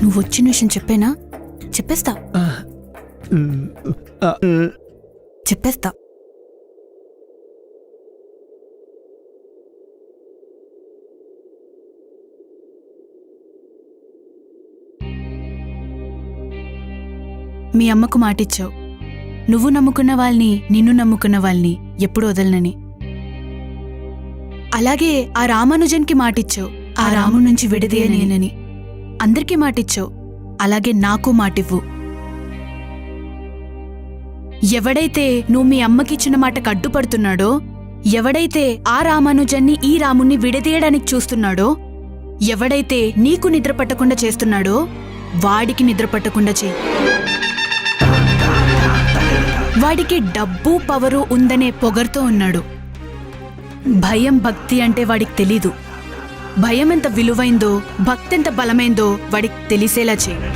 నువ్వు వచ్చిన విషయం చెప్పేనా? చెప్పేస్తా చెప్పేస్తా. మీ అమ్మకు మాటిచ్చావు, నువ్వు నమ్ముకున్న వాళ్ళని, నిన్ను నమ్ముకున్న వాళ్ళని ఎప్పుడు వదలనని. అలాగే ఆ రామానుజన్కి మాటిచ్చావు, ఆ రాము నుంచి విడదీయనేనని. అందరికీ మాటిచ్చావు, అలాగే నాకు మాటివ్వు. ఎవడైతే నువ్వు మీ అమ్మకిచ్చిన మాటకు అడ్డుపడుతున్నాడో, ఎవడైతే ఆ రామానుజన్ని ఈ రాముణ్ణి విడదీయడానికి చూస్తున్నాడో, ఎవడైతే నీకు నిద్ర పట్టకుండా చేస్తున్నాడో వాడికి నిద్ర పట్టకుండా చెయ్యి. వాడికి డబ్బు పవరు ఉందనే పొగరుతో ఉన్నాడు. భయం భక్తి అంటే వాడికి తెలీదు. భయం ఎంత విలువైందో, భక్తి ఎంత బలమైందో వాడికి తెలిసేలా చెయ్యి.